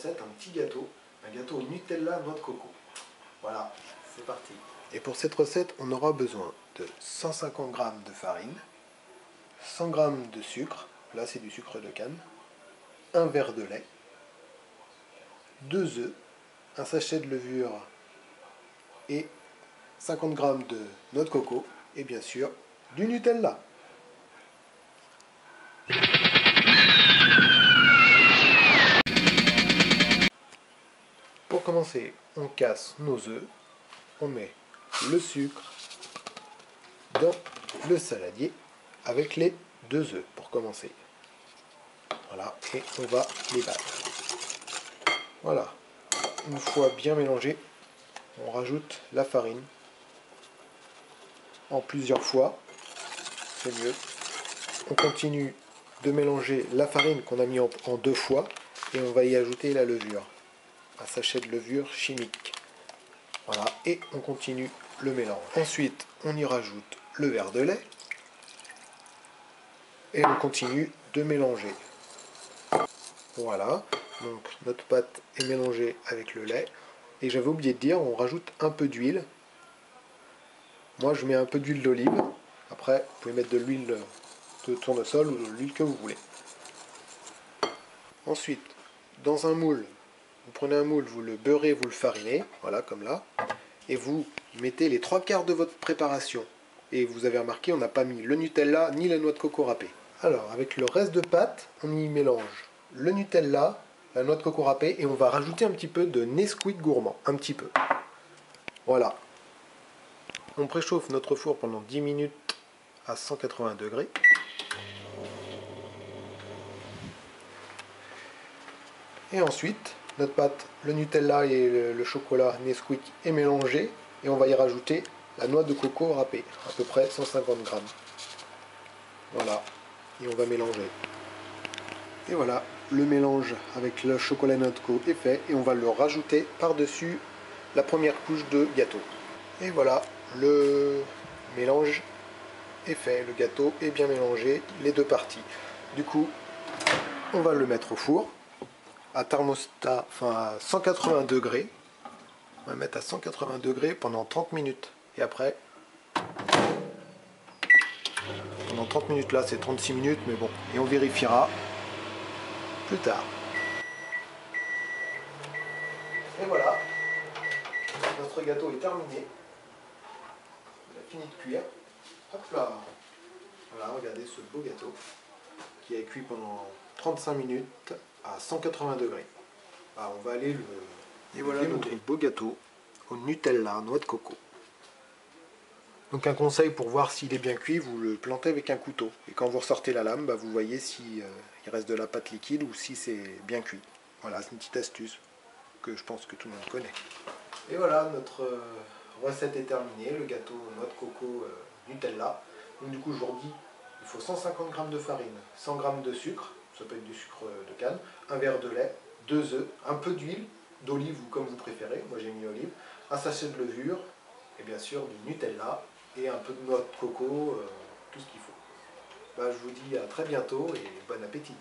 Un petit gâteau, un gâteau au Nutella noix de coco. Voilà, c'est parti. Et pour cette recette, on aura besoin de 150 g de farine, 100 g de sucre, là c'est du sucre de canne, un verre de lait, 2 œufs, un sachet de levure et 50 g de noix de coco et bien sûr du Nutella. Pour commencer, on casse nos œufs, on met le sucre dans le saladier avec les 2 œufs pour commencer. Voilà, et on va les battre. Voilà, une fois bien mélangé, on rajoute la farine en plusieurs fois, c'est mieux. On continue de mélanger la farine qu'on a mis en 2 fois et on va y ajouter la levure, un sachet de levure chimique. Voilà, et on continue le mélange. Ensuite, on y rajoute le verre de lait et on continue de mélanger. Voilà, donc notre pâte est mélangée avec le lait. Et j'avais oublié de dire, on rajoute un peu d'huile. Moi, je mets un peu d'huile d'olive. Après, vous pouvez mettre de l'huile de tournesol ou de l'huile que vous voulez. Ensuite, dans un moule, vous prenez un moule, vous le beurrez, vous le farinez, voilà, comme là. Et vous mettez les 3/4 de votre préparation. Et vous avez remarqué, on n'a pas mis le Nutella ni la noix de coco râpée. Alors, avec le reste de pâte, on y mélange le Nutella, la noix de coco râpée, et on va rajouter un petit peu de Nesquik gourmand, un petit peu. Voilà. On préchauffe notre four pendant 10 minutes à 180 degrés. Et ensuite, notre pâte, le Nutella et le chocolat Nesquik est mélangé, et on va y rajouter la noix de coco râpée, à peu près 150 g. Voilà, et on va mélanger. Et voilà, le mélange avec le chocolat noix de coco est fait, et on va le rajouter par-dessus la première couche de gâteau. Et voilà, le mélange est fait, le gâteau est bien mélangé, les deux parties. Du coup, on va le mettre au four, à thermostat, enfin à 180 degrés. On va le mettre à 180 degrés pendant 30 minutes. Et après, pendant 30 minutes là, c'est 36 minutes, mais bon, et on vérifiera plus tard. Et voilà, notre gâteau est terminé. Il a fini de cuire. Hop là. Voilà, regardez ce beau gâteau qui a cuit pendant 35 minutes à 180 degrés. Alors on va aller le... Et voilà notre beau gâteau au Nutella, noix de coco. Donc un conseil pour voir s'il est bien cuit, vous le plantez avec un couteau. Et quand vous ressortez la lame, vous voyez si il reste de la pâte liquide ou si c'est bien cuit. Voilà, c'est une petite astuce que je pense que tout le monde connaît. Et voilà, notre recette est terminée, le gâteau noix de coco Nutella. Donc du coup, je vous redis, il faut 150 g de farine, 100 g de sucre, ça peut être du sucre de canne, un verre de lait, 2 œufs, un peu d'huile, d'olive ou comme vous préférez, moi j'ai mis olive, un sachet de levure, et bien sûr du Nutella, et un peu de noix de coco, tout ce qu'il faut. Je vous dis à très bientôt et bon appétit.